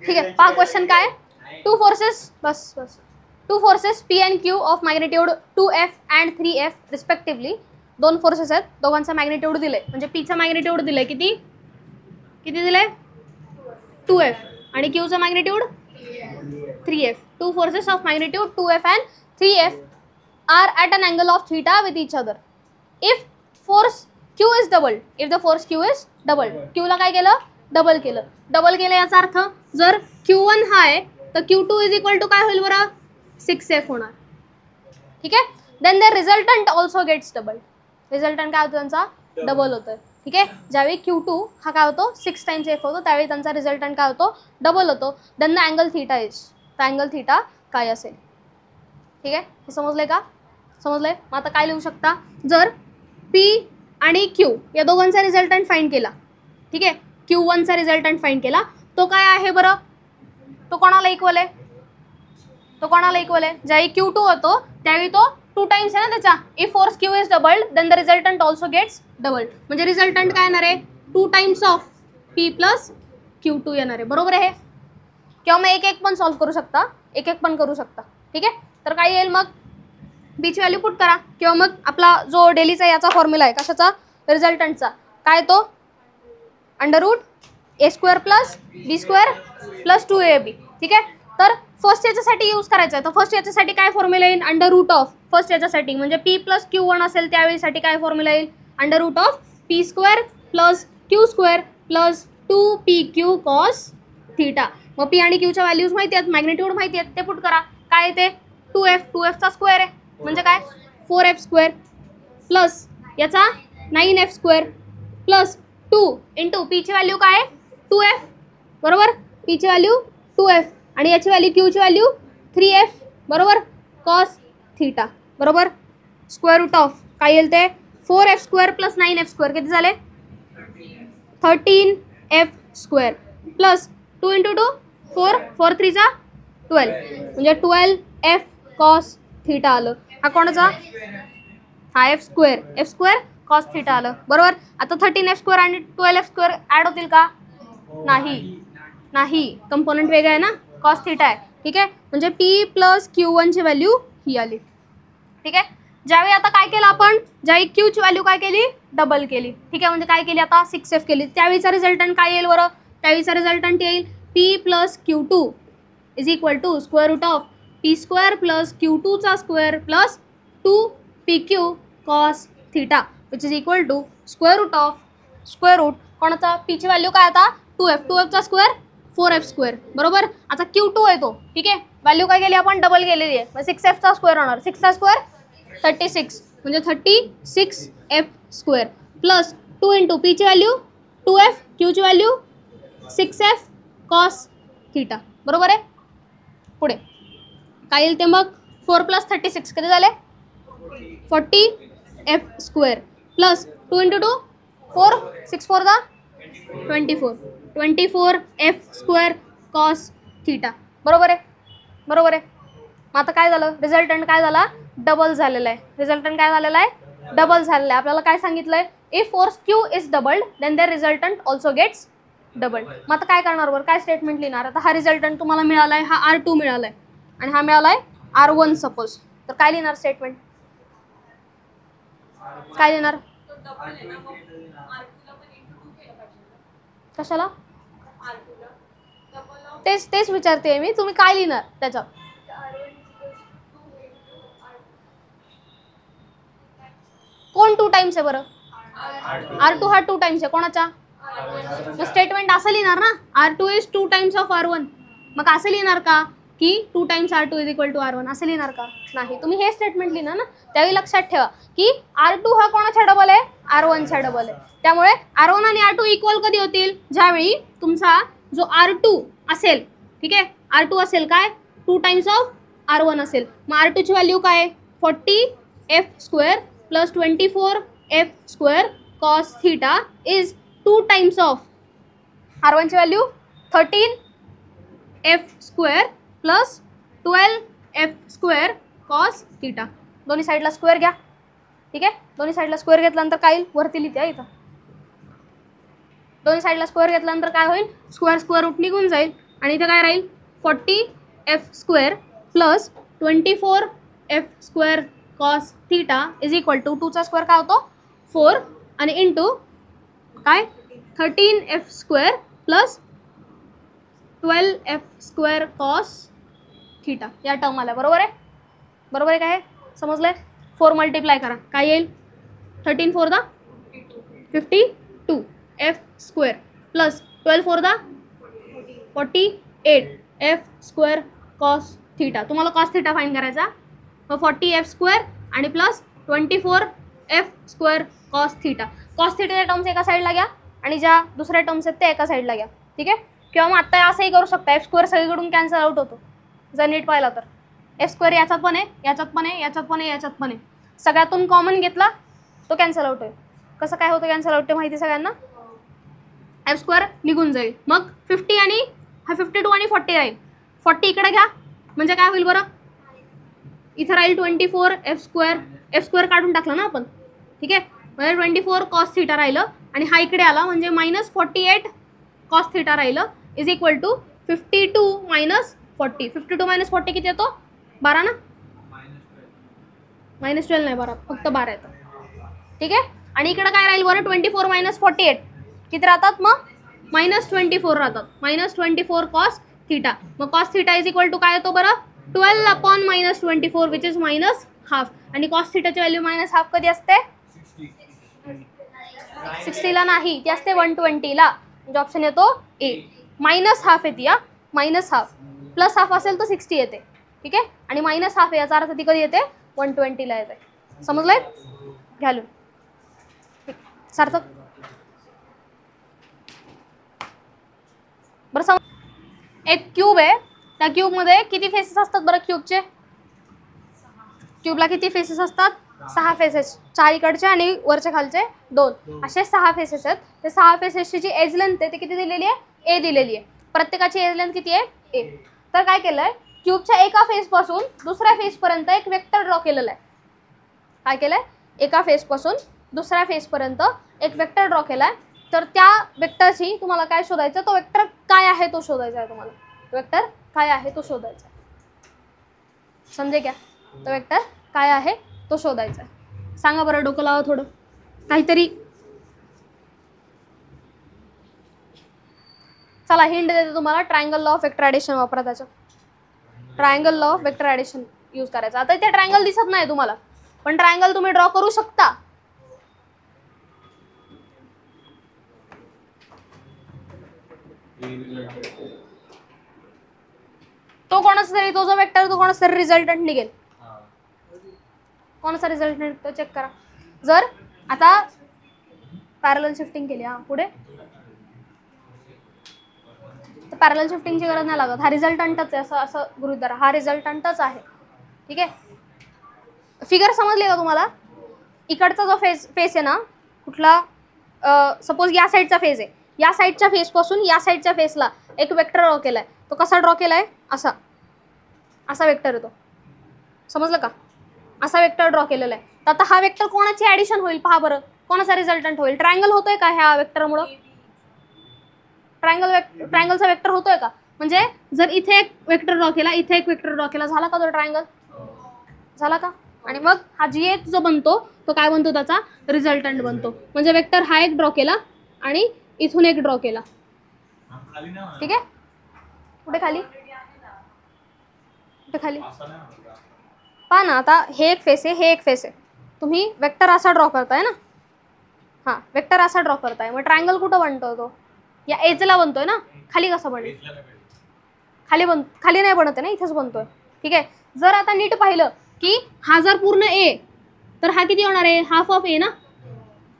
ठीक आहे, पहा क्वेश्चन काय, two forces, bus bus, two forces P and Q of magnitude 2F and 3F respectively, दोन forces आहेत, दोघांचा मॅग्नेट्यूड दिले, म्हणजे पीचा मॅग्नेट्यूड दिले किती किती दिले 2F आणि क्यूचा magnitude 3F. Two forces of magnitude 2F and 3F are at an angle of theta with each other. If force Q is double, if the force Q is double, Qला काय केलं double केलं, double केलं याचा अर्थ जर Q1 हा आहे तर Q2 इज इक्वल टू काय होईल बरं 6F होणार. ठीक आहे, then the resultant also gets double, resultant काय होतं त्यांचा डबल होतं. ठीक आहे, ज्यावेळी Q2 हा काय होतो 6 टाइम्स F होतो त्यावेळी त्यांचा रिझल्टंट काय होतो डबल होतो. Then the angle theta is, तर अँगल थीटा काय असेल. ठीक आहे, हे समजलंय का, समजलंय. मग आता काय लिहू शकता, जर P आणि Q या दोघांचा रिझल्टंट फाइंड केला, ठीक आहे, Q1चा रिझल्टंट फाइंड केला, तो काय आहे बरं, तो कोणाला इक्वल आहे, तो कोणाला इक्वल आहे, ज्यावेळी Q2 होतो त्यावेळी तो 2 टाइम्स आहे ना त्याचा. If force Q is double then the resultant also gets double, म्हणजे रिझल्टंट काय येणार आहे 2 times of P plus Q2 येणार आहे. बरोबर आहे. किंवा मग एक एक पण सॉल्व्ह करू शकता, एक एक पण करू शकता. ठीक आहे, तर काय येईल मग बीची व्हॅल्यू पुट करा, किंवा मग आपला जो डेलीचा याचा फॉर्म्युला आहे कशाचा रिझल्टंटचा, काय तो √A² plus B² plus 2AB. ठीक आहे, तर फर्स्ट याच्यासाठी यूज करायचं आहे, तर फर्स्ट याच्यासाठी काय फॉर्म्युला येईल √ऑफ, फर्स्ट याच्यासाठी म्हणजे P प्लस Q1 असेल त्यावेळीसाठी काय फॉर्म्युला येईल √of P² plus Q² plus 2PQ cos theta. मग P आणि Qच्या व्हॅल्यूज माहिती आहेत, मॅग्नेट्यूड माहिती आहेत, ते पुट करा. काय येते 2F, 2Fचा स्क्वेअर आहे म्हणजे काय 4F² प्लस याचा 9F² प्लस 2 इंटू Pची व्हॅल्यू काय 2F, बरोबर, Pची व्हॅल्यू 2F आणि याची व्हॅल्यू Qची व्हॅल्यू 3F, बरोबर, कॉस थीटा, बरोबर. स्क्वेअर रूट ऑफ काय येईल ते 4F² प्लस 9F² किती झाले 13F² प्लस 2 इंटू 2 4, 4 3 जा 12 म्हणजे 12F कॉस थीटा आलं. हा कोणाचा हा F² कॉस थीटा आलं, बरोबर. आता 13F² आणि 12F² ॲड होतील का नाही, कंपोनंट वेगळं आहे ना, कॉस थीटा आहे. ठीक आहे, म्हणजे P प्लस Q1ची व्हॅल्यू ही आली. ठीक आहे, ज्यावेळी आता काय केलं आपण, ज्यावेळी Qची व्हॅल्यू काय केली डबल केली. ठीक आहे, म्हणजे काय केली आता 6F केली, त्यावेळीचा रिझल्टंट काय येईल बरं, त्यावेळीचा रिझल्टंट येईल P plus Q2 is equal to square root of P² plus Q2चा square plus 2PQ cos theta which is equal to square root कोणाचा Pची व्हॅल्यू काय आता 2F, 2Fचा स्क्वेअर 4F², बरोबर. आता Q2 आहे तो, ठीक आहे, व्हॅल्यू काय केली आपण डबल केलेली आहे, मग 6Fचा स्क्वेअर होणार, 6चा स्क्वेअर 36 म्हणजे 36F² प्लस 2 इंटू Pची व्हॅल्यू 2F, Qची व्हॅल्यू 6F कॉस थीटा, बरोबर आहे. पुढे काय येईल ते मग 4 प्लस 36 किती झाले 40F² प्लस 2 इंटू 2 4, 6 4 जा 24F² कॉस थीटा, बरोबर आहे, बरोबर आहे. मग आता काय झालं रिझल्टंट काय झाला डबल झालेला आहे, रिझल्टंट काय झालेला आहे डबल झालेला आहे. आपल्याला काय सांगितलंय if force Q is doubled then the resultant also gets double. मग आता काय करणार बरं, काय स्टेटमेंट लिहिणार. आता हा रिझल्टंट तुम्हाला मिळालाय, हा R2 मिळालाय आणि हा मिळालाय R1 सपोज, तर काय लिहिणार स्टेटमेंट, काय लिहिणार कशाला, तेच विचारते मी, तुम्ही काय लिहिणार त्याच्यात. कोण 2 टाइम्स आहे बरं R2 हा 2 टाइम्स आहे कोणाचा, मग स्टेटमेंट असं लिहिणार ना R2 is 2 times of R1. मग असं लिहिणार का की 2 times R2 is equal to R1 असं लिहिणार का नाही, तुम्ही हे स्टेटमेंट लिहिणार ना. त्यावेळी लक्षात ठेवा की R2 हा कोणाचा डबल आहे R1चा डबल आहे, त्यामुळे R1 आणि R2 इक्वल कधी होतील ज्यावेळी तुमचा जो R2 असेल, ठीक आहे, R2 असेल काय 2 टाइम्स ऑफ R1 असेल. मग R2ची व्हॅल्यू काय 40F² plus 24F² cos theta is 2 times of R1ची value 13F² plus 12F² cos theta. दोन्ही साईडला स्क्वेअर घ्या, ठीक आहे, दोन्ही साईडला स्क्वेअर घेतल्यानंतर काय येईल वरती लिहिते इथं दोन साईडला स्क्वेअर घेतल्यानंतर काय होईल, स्क्वेअर रूट निघून जाईल आणि इथे काय राहील 40f² plus 24f² cos theta is equal to 2चा स्क्वेअर काय होतो 4 आणि इंटू काय 13f² plus 12f² cos theta या टर्म आल्या. बरोबर आहे, बरोबर आहे काय समजलंय. 4 मल्टिप्लाय करा काय येईल 13 4 दा 52f² प्लस 12 4 दा 48f² कॉस थीटा. तुम्हाला कॉस थीटा फाईंड करायचा. मग 40f² आणि plus 24f² cos theta. Cos थीटाच्या टर्म्स एका साईडला घ्या आणि ज्या दुसऱ्या टर्म्स आहेत त्या एका साईडला घ्या. ठीक आहे. किंवा मग आता असंही करू शकता f² सगळीकडून कॅन्सल आउट होतो जर नीट पाहिला तर. f² याच्यात पण आहे, याच्यात पण आहे, याच्यात पण आहे, याच्यात पण आहे. सगळ्यातून कॉमन घेतला तो कॅन्सल आउट होईल. कसं काय होतं कॅन्सल आउट ते माहिती सगळ्यांना. f² निघून जाईल. मग 50 आणि हा 52 आणि 40 राहील. 40 इकडे घ्या म्हणजे काय होईल बरं, इथं राहील 24f². f² काढून टाकला ना आपण. ठीक आहे. म्हणजे 24 कॉस थीटा राहिलं आणि हा इकडे आला म्हणजे -48 कॉस थीटा राहिलं is equal to 52 minus 40. 52 minus 40 किती येतो 12 ना. -12 नाही 12, फक्त 12 येतं. ठीक आहे. आणि इकडे काय राहील बरं 24 मायनस 48 किती राहतात मग -24 राहतात. -24 कॉस थीटा. मग cos theta is equal to काय येतो बरं 12/-24 विच इज -½ आणि कॉस थीटाची व्हॅल्यू -½ कधी असते 60ला नाही, ती असते 120ला. म्हणजे ऑप्शन येतो ए. -½ येते या -½ +½ असेल तर 60 येते. ठीक आहे. आणि -½ याचा अर्थ ती कधी येते 120ला येते. समजलंय घ्यालून सार्थक. बरं समज एक क्यूब आहे, त्या क्यूबमध्ये किती फेसेस असतात बरं क्यूबचे. क्यूबला किती फेसेस असतात 6 फेसेस. 4 इकडचे आणि वरचे खालचे 2 असे 6 फेसेस आहेत. ते 6 फेसेसची जी एज लेंथ आहे ती किती दिलेली आहे ए दिलेली आहे. प्रत्येकाची एज लेंथ किती आहे ए. तर काय केलंय क्यूबच्या एका फेस पासून दुसऱ्या फेस पर्यंत एक वेक्टर ड्रॉ केलेला आहे. काय केलंय एका फेस पासून दुसऱ्या फेस पर्यंत एक वेक्टर ड्रॉ केलाय. तर त्या वेक्टरची तुम्हाला काय शोधायचं, तो वेक्टर काय आहे तो शोधायचा आहे तुम्हाला. वेक्टर काय आहे तो शोधायचा आहे. समजे क्या, तो वेक्टर काय आहे तो शोधायचा आहे. सांगा बरं, डोकं लावा थोडं काहीतरी. चला हिंट देते तुम्हाला. Triangle law of vector addition वापरा. त्याचं triangle law of vector addition use करायचा. आता इथे ट्रायंगल दिसत नाही तुम्हाला, पण ट्रायंगल तुम्ही ड्रॉ करू शकता. तो कोणाचा तरी, तो जो वेक्टर तो कोणाचा तरी रिझल्टंट निघेल. कोणाचा रिझल्टंट तो चेक करा. जर आता पॅरलल शिफ्टिंग केली हा पुढे, तर पॅरलल शिफ्टिंगची गरज नाही लागत. हा रिझल्टंटच आहे असं गृहीत धरा. हा रिझल्टंटच आहे. ठीक आहे. फिगर समजली का तुम्हाला. इकडचा जो फेस आहे ना कुठला, सपोज या साईडचा फेस आहे. या साईडच्या फेसपासून या साईडच्या फेसला एक वेक्टर ड्रॉ केलाय. तो कसा ड्रॉ केलाय असा, असा वेक्टर येतो. समजलं का. असा वेक्टर ड्रॉ केलेला आहे. तर आता हा वेक्टर कोणाची ॲडिशन होईल पहा बरं. कोणाचा रिझल्टंट होईल. ट्रायंगल होतोय का ह्या वेक्टरमुळं. ट्रायंगलचा वेक्टर होतोय का. म्हणजे जर इथे एक वेक्टर ड्रॉ केला, इथे एक वेक्टर ड्रॉ केला, झाला का तो ट्रायंगल. झाला का. आणि मग हा जी जो बनतो तो काय बनतो त्याचा रिझल्टंट बनतो. म्हणजे वेक्टर हा एक ड्रॉ केला आणि इथून एक ड्रॉ केला. ठीक आहे. कुठे खाली, कुठे खाली पहा ना. आता हे एक फेस आहे, हे एक फेस आहे. तुम्ही वेक्टर असा ड्रॉ करताय ना. हां वेक्टर असा ड्रॉ करताय. मग ट्रायंगल कुठं बनतोय तो या एजला बनतोय ना. खाली कसा बनेल. खाली नाही बनत आहे ना, इथेच बनतोय. ठीक आहे. जर आता नीट पाहिलं की हा जर पूर्ण ए, तर हा किती होणार आहे हाफ ऑफ ए ना.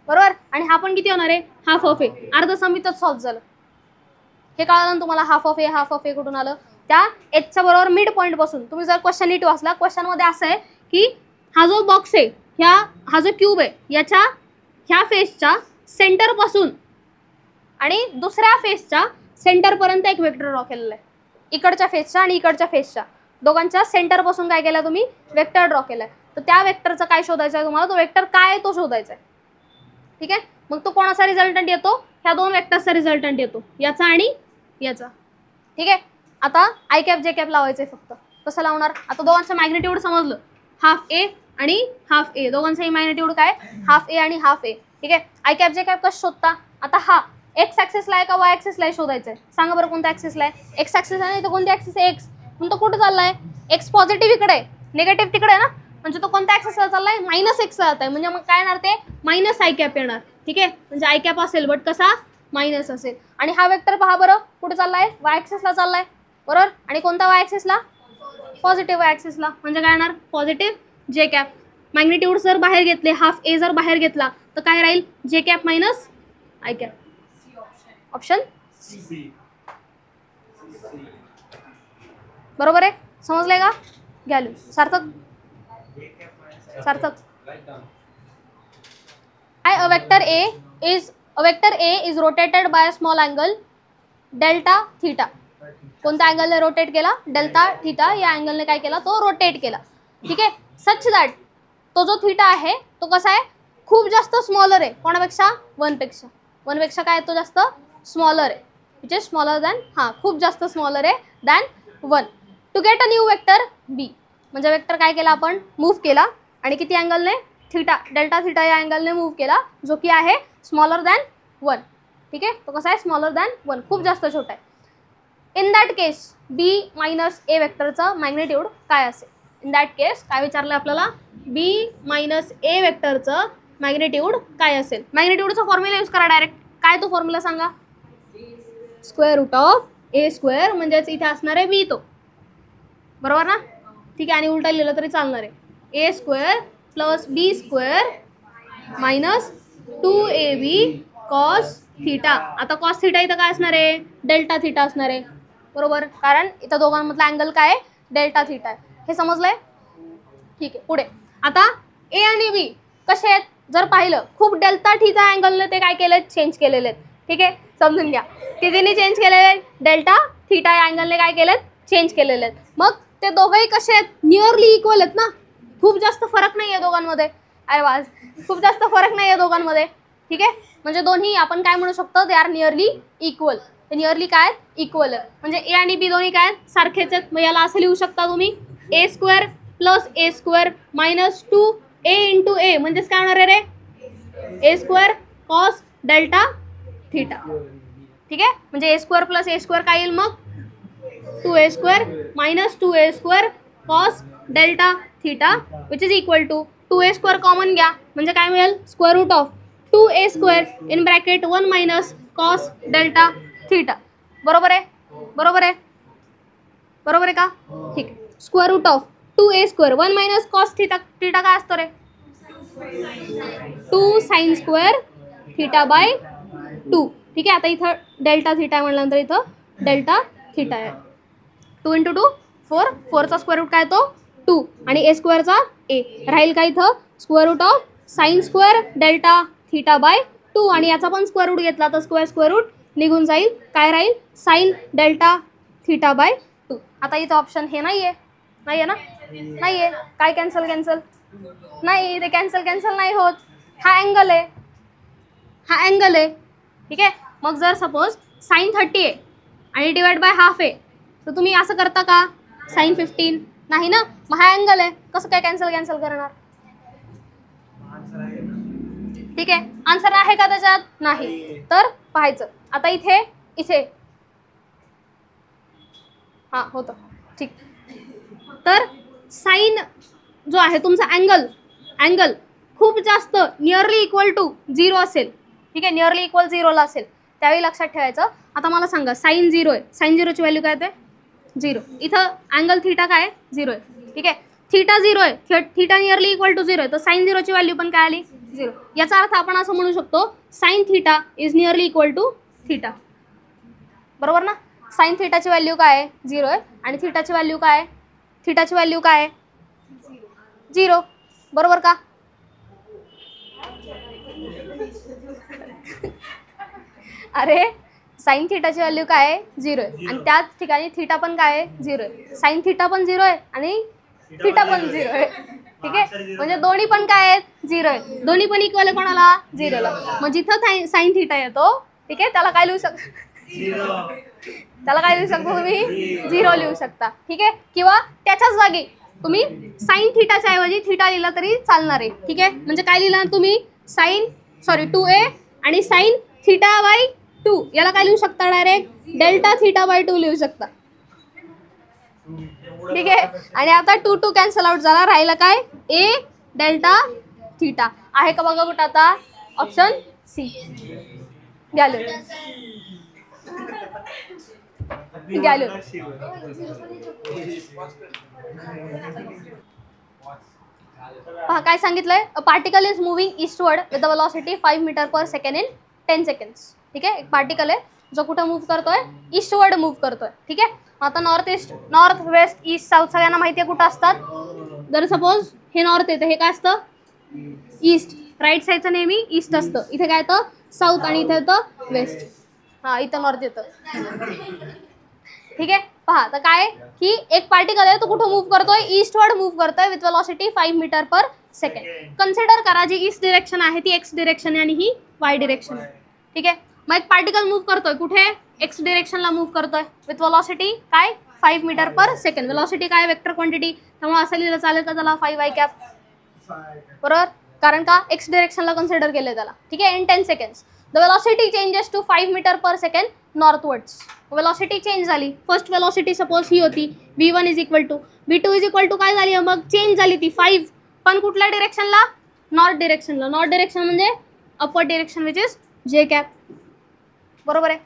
बरोबर. आणि हा पण किती होणार आहे हाफ ऑफ ए. अर्ध समीतच सॉल्व्ह झालं. हे कळलं ना तुम्हाला. हाफ ऑफ ए कुठून आलं. त्या एचच्या बरोबर मिड पॉईंट पासून. तुम्ही जर क्वेश्चन नीट वाचला, क्वेश्चनमध्ये असं आहे की हा जो बॉक्स आहे, हा जो क्यूब आहे, याच्या ह्या फेसच्या सेंटर पासून आणि दुसऱ्या फेसच्या सेंटर पर्यंत एक वेक्टर ड्रॉ केलेला आहे. इकडच्या फेसच्या आणि इकडच्या फेसच्या दोघांच्या सेंटर पासून काय केलं तुम्ही वेक्टर ड्रॉ केलाय. तर त्या वेक्टरचा काय शोधायचं आहे तुम्हाला. तो वेक्टर काय आहे तो शोधायचा आहे. ठीक आहे. मग तो कोणाचा रिझल्टंट येतो ह्या दोन वेक्टर्सचा रिझल्टंट येतो, याचा आणि याचा. ठीक आहे. आता आय कॅप जे कॅप लावायचंय फक्त. कसं लावणार? आता दोघांचं मॅग्निट्यूड समजलं, हाफ ए आणि हाफ ए, दोघांचंही मॅग्निट्यूड काय, हाफ ए आणि हाफ ए. ठीक आहे. आय कॅप जे कॅप कसं शोधता? आता हा एक्स ऍक्सिसला आहे का वाय ऍक्सिसला आहे शोधायचंय. सांगा बरं कोणत्या ऍक्सिसला आहे? एक्स ऍक्सिस आहे. तर कोणती ऍक्सिस आहे? एक्स. पण तो कुठे चाललाय? एक्स पॉझिटिव्ह इकडे आहे, निगेटिव्ह तिकडे आहे ना. म्हणजे तो कोणत्या ऍक्सिसला चाललाय? मायनस एक्सला जात आहे. म्हणजे मग काय येणार ते? मायनस आय कॅप येणार. ठीक आहे. म्हणजे आय कॅप असेल बट कसा? मायनस असेल. आणि हा वेक्टर पहा बरं कुठे चाललाय? वाय ऍक्सिसला चाललाय, बरोबर. आणि कोणता वाय ऍक्सिसला? पॉझिटिव्ह वाय ऍक्सिसला. म्हणजे काय येणार? पॉझिटिव्ह जे कॅप. मॅग्निट्यूड जर बाहेर घेतले, हाफ ए जर बाहेर घेतला तर काय राहील? जे cap minus i cap. Option बरोबर आहे. समजलंय का? घ्यालू सार्थक. सार्थक a vector A is rotated by a small angle delta theta. कोणत्या अँगलने रोटेट केला? डेल्टा थीटा या अँगलने काय केला? तो रोटेट केला. ठीक आहे. सच दॅट तो जो थीटा आहे तो कसा आहे? खूप जास्त स्मॉलर आहे. कोणापेक्षा? 1 पेक्षा. 1 पेक्षा काय तो जास्त स्मॉलर आहे. विच इज स्मॉलर दॅन, हा खूप जास्त स्मॉलर आहे than 1. To get a new vector B. म्हणजे वेक्टर काय केला आपण? मूव्ह केला आणि किती अँगलने? थीटा, डेल्टा थीटा या अँगलने मूव्ह केला, जो की आहे स्मॉलर दॅन 1. ठीक आहे. तो कसा आहे? स्मॉलर दॅन 1, खूप जास्त छोटा आहे. In that case B minus A वेक्टरचं मॅग्निट्यूड काय असेल? इन दॅट केस काय विचारलं आपल्याला? बी मायनस ए वेक्टरचं मॅग्निट्यूड काय असेल? मॅग्निट्यूडचा फॉर्म्युला यूज करा डायरेक्ट. काय तो फॉर्म्युला सांगा? Square root of a square, म्हणजेच इथे असणार आहे बी तो, बरोबर ना. ठीक आहे. आणि उलटा लिहिलं तरी चालणार आहे. A square plus B square minus 2ab cos theta. आता कॉस थीटा इथं काय असणार आहे? डेल्टा थीटा असणार आहे, बरोबर. कारण इथं दोघांमधला अँगल काय आहे? डेल्टा थीटा आहे. हे समजलंय? ठीक आहे. पुढे आता ए आणि बी कसे आहेत जर पाहिलं, खूप डेल्टा थीटा अँगलने ते काय केले? चेंज केलेले आहेत. ठीक आहे. समजून घ्या. कितीने चेंज केलेले आहेत? डेल्टा थीटा या अँगलने काय केलेत? चेंज केलेले आहेत. मग ते दोघंही कसे आहेत? नियरली इक्वल आहेत ना. खूप जास्त फरक नाही आहे दोघांमध्ये. अरे वा, खूप जास्त फरक नाही आहे दोघांमध्ये. ठीक आहे. म्हणजे दोन्ही आपण काय म्हणू शकतो? They are nearly equal. ते नियरली काय? इक्वल आहे. म्हणजे ए आणि बी दोन्ही काय? सारखेच आहेत. मग याला असं लिहू शकता तुम्ही, a square plus a square minus 2a into a, म्हणजेच काय होणार आहे रे? A square cos delta theta. ठीक आहे. म्हणजे a square plus a square काय येईल मग? 2a square minus 2a square cos delta theta which is equal to 2a square common घ्या, म्हणजे काय मिळेल? Square root of 2a square in bracket 1 minus cos delta theta. बरोबर आहे? बरोबर आहे? बरोबर आहे का? ठीक आहे. Square root of 2a square 1 minus cos theta. Theta काय असतो रे? 2 साइन स्क्वेअर थीटा बाय 2. ठीक आहे. आता इथं डेल्टा थीटा म्हटल्यानंतर इथं डेल्टा थीटा आहे. 2 इंटू 2 4, 4चा स्क्वेअर रूट काय तो? 2 आणि ए स्क्वेअरचा ए राहील का इथं? Square root of sine square delta theta by 2 आणि याचा पण स्क्वेअर रूट घेतला तर स्क्वेअर रूट निघून जाईल. काय राहील? Sine delta theta by 2. आता इथं ऑप्शन हे नाही आहे. नाही आहे ना? नाही आहे. काय कॅन्सल? कॅन्सल नाही, ते कॅन्सल नाही होत. हा अँगल आहे, हा अँगल आहे. ठीक आहे. मग जर सपोज साइन 30 आहे आणि डिवाइड बाय हाफ आहे तर तुम्ही असं करता का? साइन 15 नाही ना. मग हा अँगल आहे, कसं काय कॅन्सल करणार? ठीक आहे. आन्सर आहे का त्याच्यात? नाही. तर पाहायचं. आता इथे इथे हा होतं. ठीक. तर साइन जो आहे तुमचा अँगल खूप जास्त नियरली इक्वल टू 0 असेल. ठीक आहे. नियरली इक्वल 0ला असेल त्यावेळी लक्षात ठेवायचं. आता मला सांगा, साइन 0 आहे. साइन 0ची व्हॅल्यू काय आहे? 0. इथं अँगल थीटा काय आहे? 0 आहे. ठीक आहे. थीटा 0 आहे. थीटा नियरली इक्वल टू 0 आहे. तर साइन 0ची व्हॅल्यू पण काय आली? 0. याचा अर्थ आपण असं म्हणू शकतो, sine theta is nearly equal to theta. बरोबर ना. साइन थीटाची व्हॅल्यू काय आहे? 0 आहे. आणि थीटाची व्हॅल्यू काय आहे? थीटाची व्हॅल्यू काय आहे? 0. बरोबर का? अरे साइन थीटाची व्हॅल्यू काय आहे? 0 आहे. आणि त्याच ठिकाणी थीटा पण काय आहे? 0 आहे. साइन थीटा पण 0 आहे आणि थीटा पण 0 आहे. ठीक आहे. म्हणजे दोन्ही पण काय आहेत? 0 आहे. दोन्ही पण इक्वल आहे कोणाला? 0ला. मग जिथं साइन थीटा येतो ठीक आहे, त्याला काय लिहू त्याला काय लिहू शकतो तुम्ही 0 लिहू शकता. ठीक आहे, किंवा त्याच्याच जागी तुम्ही साइन थिटाच्या ऐवजी थिटा लिहिला तरी चालणार आहे. ठीक आहे, म्हणजे काय लिहिलं तुम्ही 2a आणि साइन थिटा बाय 2 याला काय लिहू शकता डायरेक्ट डेल्टा थिटा बाय 2 लिहू शकता. ठीक आहे, आणि आता 2 2 कॅन्सल आउट झाला, राहिला काय a डेल्टा थिटा आहे का बघा कुठं आता ऑप्शन सी. गॅलो पहा काय सांगितलंय, a particle is moving eastward with the velocity 5 metre per second in 10 seconds. ठीक आहे, एक पार्टिकल आहे जो कुठं मूव्ह करतोय, ईस्टवर्ड मूव्ह करतोय. ठीक आहे, आता north east, north west east south सगळ्यांना माहिती आहे कुठं असतात. जर सपोज हे नॉर्थ येतं, हे काय असतं ईस्ट, राईट साईडचं नेहमी ईस्ट असतं. इथे काय येतं साऊथ आणि इथे येतं वेस्ट. हा इथं नॉर्थ येतं. ठीक आहे, पहा तर काय की एक पार्टिकल आहे तो कुठं मूव्ह करतोय, ईस्टवर्ड मूव्ह करतोय with velocity 5 metre per second. Consider करा जी ईस्ट डिरेक्शन आहे ती एक्स डिरेक्शन आहे आणि ही वाय डिरेक्शन आहे. ठीक आहे, मग एक पार्टिकल मूव्ह करतोय कुठे एक्स डिरेक्शनला मूव्ह करतोय विथ वेलोसिटी काय 5 मीटर पर सेकंड. वेलोसिटी काय वेक्टर क्वांटिटी, त्यामुळे असं लिहिलं चालेल का त्याला 5i कॅप, बरोबर, कारण का एक्स डिरेक्शनला कन्सिडर केलंय त्याला. ठीक आहे, in 10 seconds the velocity changes to 5 metre per second northwards. Velocity change झाली, फर्स्ट वेलोसिटी सपोज ही होती v1 is equal to v2 is equal to काय झाली, मग चेंज झाली ती 5, पण कुठल्या डिरेक्शनला नॉर्थ डिरेक्शनला. नॉर्थ डिरेक्शन म्हणजे upward direction which is J cap. बरोबर आहे,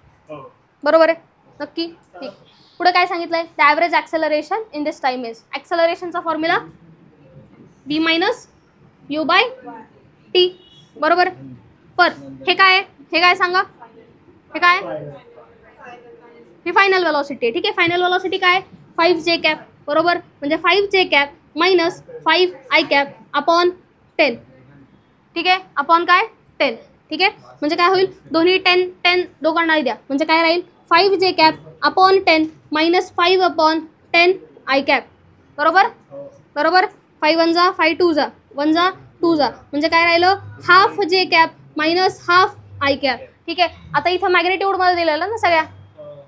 बरोबर आहे नक्की. ठीक, पुढे काय सांगितलंय, the average acceleration in this time is. ॲक्सेलरेशनचा formula v minus u by t. बरोबर, पर हे काय आहे, हे काय सांगा, हे काय ही फायनल वेलोसिटी आहे. ठीक आहे, फायनल वेलोसिटी काय 5j कॅप. बरोबर, म्हणजे 5j cap minus 5i cap upon 10. ठीक आहे, अपॉन काय 10. ठीक आहे, म्हणजे काय होईल, दोन्ही 10 10 दोघांना द्या, म्हणजे काय राहील 5j cap upon 10 minus 5 upon 10i cap. बरोबर, बरोबर, 5 1 जा 5 2 जा 1 जा 2 जा, म्हणजे काय राहिलं half j cap minus half i cap. ठीक आहे, आता इथं मॅग्नेट्यूडमध्ये दिलेलं ना सगळ्या.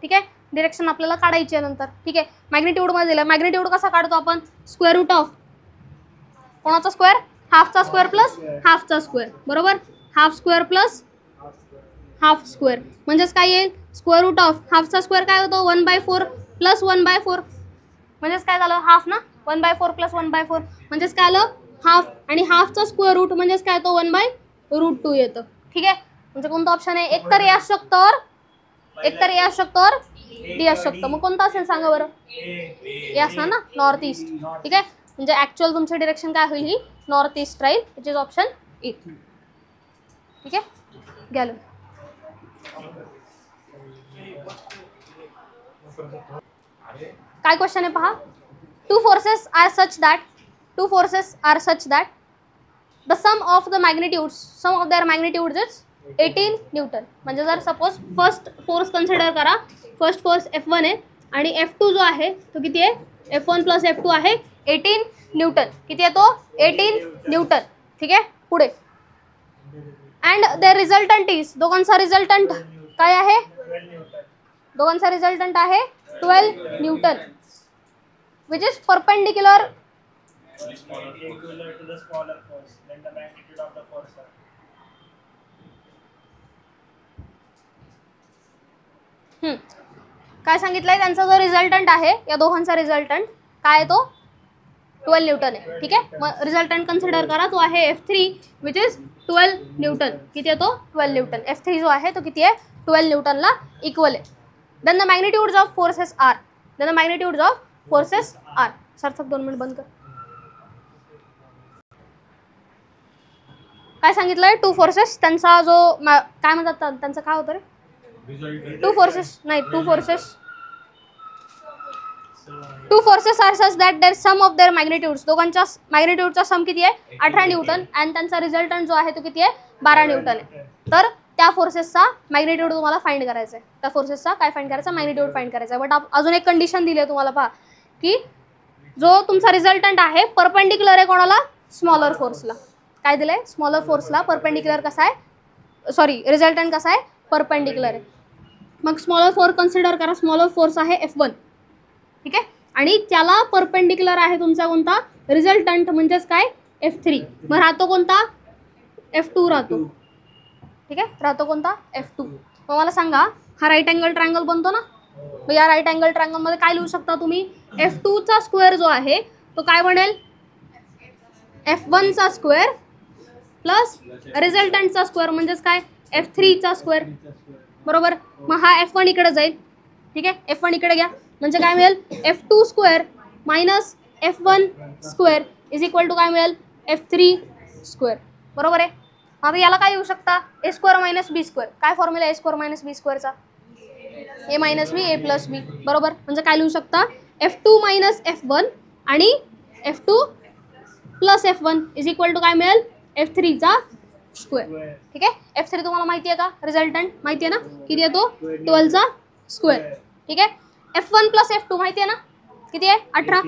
ठीक आहे, डिरेक्शन आपल्याला काढायची आहे नंतर. ठीक आहे, मॅग्नेट्यूडमध्ये दिलं, मॅग्नेट्यूड कसा काढतो आपण, स्क्वेअर रूट ऑफ कोणाचा स्क्वेअर, हाफचा स्क्वेअर प्लस हाफचा स्क्वेअर. बरोबर, half square plus half square, म्हणजेच काय येईल स्क्वेअर रूट ऑफ हाफचा स्क्वेअर काय होतो 1/4 प्लस 1/4, म्हणजेच काय झालं हाफ ना, 1/4 प्लस 1/4 म्हणजेच काय आलं हाफ, आणि हाफचा स्क्वेअर रूट म्हणजेच काय होतं 1/√2 येतं. ठीक आहे, म्हणजे कोणता ऑप्शन आहे, एक तर ए असू शकतो, एक तर ए असू शकतो डी असू शकतो. मग कोणता असेल सांगा बरं, ए असणार ना, नॉर्थ ईस्ट. ठीक आहे, म्हणजे ऍक्च्युअल तुमची डिरेक्शन काय होईल ही नॉर्थ ईस्ट राहील, विच इज ऑप्शन ए. ठीक आहे, गॅलो काय क्वेश्चन आहे पहा. Two forces are such that the sum of their magnitudes is 18 newton. म्हणजे जर सपोज फर्स्ट फोर्स कन्सिडर करा, फर्स्ट फोर्स F1 आहे आणि F2 जो आहे तो किती आहे, F1 प्लस F2 आहे 18 न्यूटन. किती आहे तो 18 न्यूटन. ठीक आहे, पुढे अँड देअर रिझल्टंट इज, दोघांचा रिझल्टंट काय आहे, दोघांचा रिझल्टंट आहे 12 Newton which is perpendicular to the smaller force than the magnitude of the force. काय सांगितलंय, त्यांचा जो रिझल्टंट आहे या दोघांचा रिझल्टंट काय आहे तो 12 न्यूटन आहे. ठीक आहे, मग रिझल्टंट कन्सिडर करा, तो आहे F3 विच इज 12 न्यूटन. किती आहे तो 12 न्यूटन. F3 जो आहे तो किती आहे 12 न्यूटनला इक्वल आहे. Then the magnitudes of forces are, then the magnitudes of forces are. Sarthak 2 minute बंद कर. काय सांगितलंय, टू फोर्सेस, त्यांचा जो काय म्हणतात त्यांचं काय होतं रे, टू फोर्सेस नाही, two forces are such that their sum of their magnitudes, दोघांच्या मॅग्निट्यूडचा सम किती आहे 18 न्यूटन आणि त्यांचा रिझल्टंट जो आहे तो किती आहे 12 न्यूटन आहे. तर त्या फोर्सेसचा मॅग्निट्यूड तुम्हाला फाइंड करायचा आहे. त्या फोर्सेसचा काय फाइंड करायचा, मॅग्निट्यूड फाइंड करायचा आहे. बट अजून एक कंडिशन दिली आहे तुम्हाला, पहा की जो तुमचा रिझल्टंट आहे परपेंडिक्युलर आहे कोणाला, स्मॉलर फोर्सला. काय दिलंय, स्मॉलर फोर्सला परपेंडिक्युलर कसा आहे, सॉरी रिझल्टंट कसा आहे परपेंडिक्युलर आहे. मग स्मॉलर फोर्स कन्सिडर करा. स्मॉलर फोर्स आहे F1, ठीक आहे, आणि त्याला परपेंडिक्युलर आहे तुमचा कोणता रिझल्टंट म्हणजेच काय F3. मग राहतो कोणता F2 राहतो, ठीक आहे, राहतो कोणता F2. मग मला सांगा हा राईट अँगल ट्रायंगल बनतो ना. मग या राईट अँगल ट्रायंगल मध्ये काय लिहू शकता तुम्ही F2 चा स्क्वेअर जो आहे तो काय बनेल F1 चा स्क्वेअर प्लस रिझल्टंटचा स्क्वेअर म्हणजेच काय F3 चा स्क्वेअर, बरोबर. मग हा F1 इकडे जाईल, ठीक आहे, F1 इकडे घ्या म्हणजे काय मिळेल F2 square minus F1 square is equal to काय मिळेल F3 स्क्वेअर, बरोबर आहे. आता याला काय येऊ शकता A square minus B square. काय formula A square minus B स्क्वेअरचा A minus B A plus B, बरोबर. म्हणजे काय लिहू शकता F2 मायनस F1 आणि F2 plus F1 is equal to काय मिळेल F3 चा स्क्वेअर, ठीक आहे. F3 तुम्हाला माहिती आहे का रिझल्टंट माहिती आहे ना किती येतो 12 चा स्क्वेअर, ठीक आहे. F1 प्लस F2 माहिती आहे ना किती आहे 18,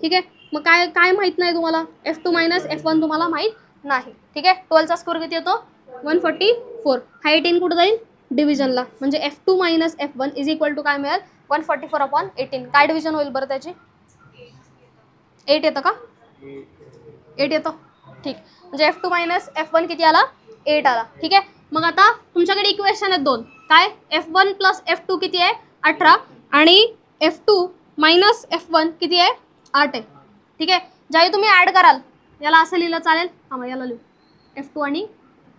ठीक आहे. मग काय काय माहित नाही तुम्हाला F2 मायनस F1 तुम्हाला माहित नाही, ठीक आहे. 12 चा स्क्वेअर किती येतो 144. हा 18 कुठं जाईल डिव्हिजनला म्हणजे F2 minus F1 is equal to काय मिळेल 144/18. काय डिव्हिजन होईल बरं त्याची 8 येतं का 8 येतं, ठीक. म्हणजे F2 मायनस F1 किती आला 8 आला, ठीक आहे. मग आता तुमच्याकडे इक्वेशन आहेत दोन. काय F1 प्लस F2 किती आहे 18 आणि F2 मायनस F1 किती आहे 8 आहे, ठीक आहे. ज्यावेळी तुम्ही ॲड कराल याला असं लिहिलं चालेल, हां याला लिहू F2 आणि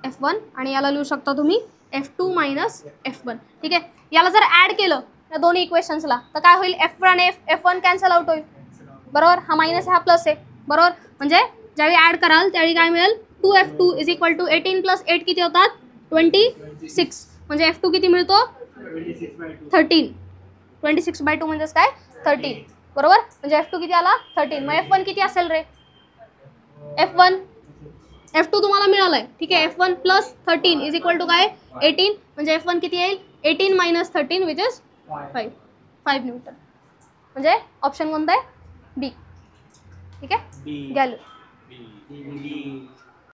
F1 आणि याला लिहू शकता तुम्ही F2 मायनस F1, ठीक आहे. याला जर ॲड केलं या दोन्ही इक्वेशन्सला तर काय होईल F1 आणि F1 कॅन्सल आउट होईल, बरोबर. हा मायनस हा प्लस आहे, बरोबर. म्हणजे ज्यावेळी ॲड कराल त्यावेळी काय मिळेल 2F2 is equal to 18 plus 8 किती होतात 26. म्हणजे F2 किती मिळतो 13. 26/2 म्हणजेच काय 13, बरोबर. म्हणजे F2 किती आला 13. मग F1 किती असेल रे F2 तुम्हाला मिळालाय, ठीक आहे. F1 plus 13 is equal to काय 18. म्हणजे F1 किती येईल 18 मायनस 13 विच इज 5 न्यूटन. म्हणजे ऑप्शन कोणता आहे बी, ठीक आहे. गॅल्यू